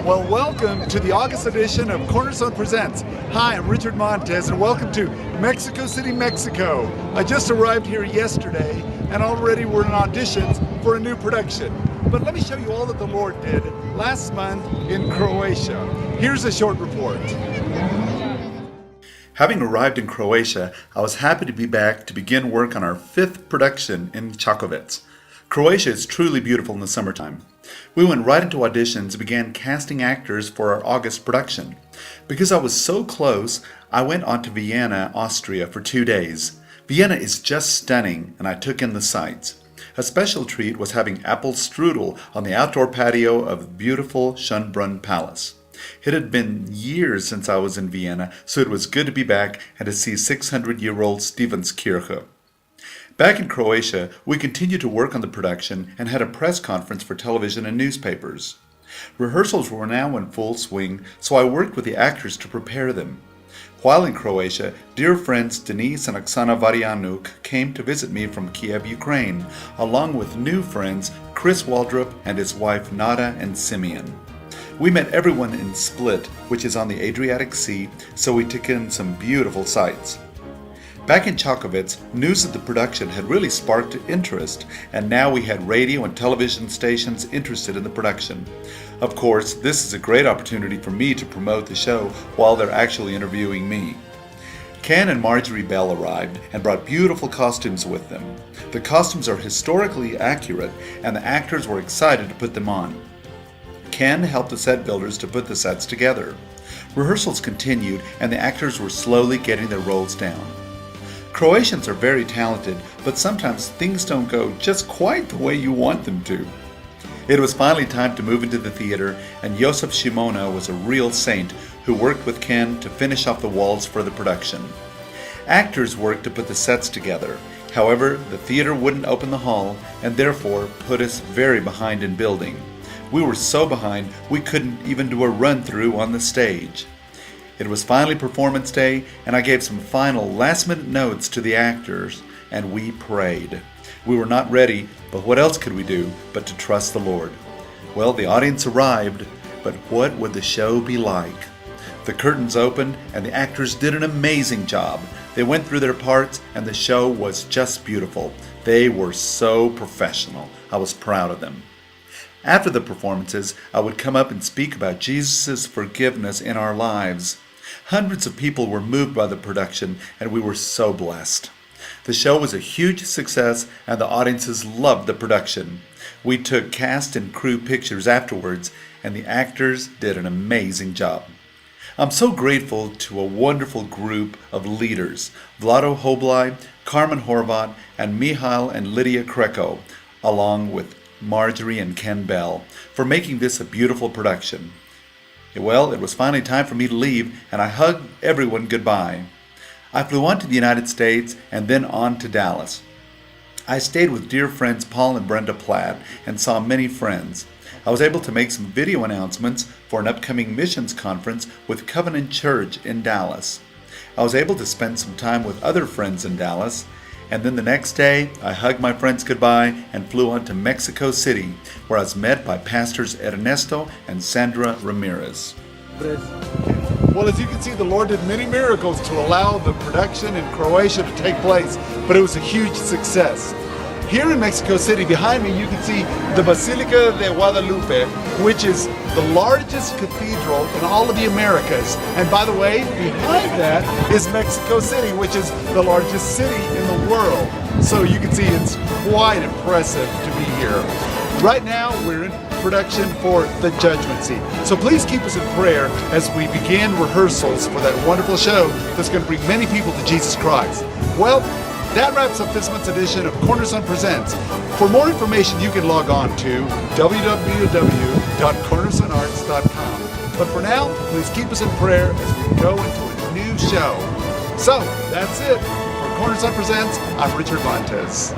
Well, welcome to the August edition of Cornerstone Presents. Hi, I'm Richard Montez, and welcome to Mexico City, Mexico. I just arrived here yesterday, and already we're in auditions for a new production. But let me show you all that the Lord did last month in Croatia. Here's a short report. Having arrived in Croatia, I was happy to be back to begin work on our 5th production in Čakovec. Croatia is truly beautiful in the summertime. We went right into auditions and began casting actors for our August production. Because I was so close, I went on to Vienna, Austria for 2 days. Vienna is just stunning, and I took in the sights. A special treat was having apple strudel on the outdoor patio of the beautiful Schönbrunn Palace. It had been years since I was in Vienna, so it was good to be back and to see 600-year-old Stefanskirche. Back in Croatia, we continued to work on the production and had a press conference for television and newspapers. Rehearsals were now in full swing, so I worked with the actors to prepare them. While in Croatia, dear friends Denise and Oksana Varianuk came to visit me from Kiev, Ukraine, along with new friends Chris Waldrop and his wife Nada and Simeon. We met everyone in Split, which is on the Adriatic Sea, so we took in some beautiful sights. Back in Čakovec, news of the production had really sparked interest, and now we had radio and television stations interested in the production. Of course, this is a great opportunity for me to promote the show while they're actually interviewing me. Ken and Marjorie Bell arrived and brought beautiful costumes with them. The costumes are historically accurate, and the actors were excited to put them on. Ken helped the set builders to put the sets together. Rehearsals continued, and the actors were slowly getting their roles down. Croatians are very talented, but sometimes things don't go just quite the way you want them to. It was finally time to move into the theater, and Josef Shimona was a real saint who worked with Ken to finish off the walls for the production. Actors worked to put the sets together. However, the theater wouldn't open the hall, and therefore put us very behind in building. We were so behind we couldn't even do a run-through on the stage. It was finally performance day, and I gave some final last-minute notes to the actors, and we prayed. We were not ready, but what else could we do but to trust the Lord? Well, the audience arrived, but what would the show be like? The curtains opened, and the actors did an amazing job. They went through their parts, and the show was just beautiful. They were so professional. I was proud of them. After the performances, I would come up and speak about Jesus' forgiveness in our lives. Hundreds of people were moved by the production, and we were so blessed. The show was a huge success, and the audiences loved the production. We took cast and crew pictures afterwards, and the actors did an amazing job. I'm so grateful to a wonderful group of leaders, Vlado Hoblai, Carmen Horvat, and Mihail and Lydia Kreko, along with Marjorie and Ken Bell, for making this a beautiful production. Well, it was finally time for me to leave, and I hugged everyone goodbye. I flew on to the United States and then on to Dallas. I stayed with dear friends Paul and Brenda Platt and saw many friends. I was able to make some video announcements for an upcoming missions conference with Covenant Church in Dallas. I was able to spend some time with other friends in Dallas, and then the next day, I hugged my friends goodbye and flew on to Mexico City, where I was met by Pastors Ernesto and Sandra Ramirez. Well, as you can see, the Lord did many miracles to allow the production in Croatia to take place, but it was a huge success. Here in Mexico City, behind me, you can see the Basilica de Guadalupe, which is the largest cathedral in all of the Americas. And by the way, behind that is Mexico City, which is the largest city in the world. So you can see it's quite impressive to be here. Right now, we're in production for The Judgment Seat. So please keep us in prayer as we begin rehearsals for that wonderful show that's going to bring many people to Jesus Christ. Well, that wraps up this month's edition of Cornerstone Presents. For more information, you can log on to www.cornerstonearts.com. But for now, please keep us in prayer as we go into a new show. So, that's it. For Cornerstone Presents, I'm Richard Montez.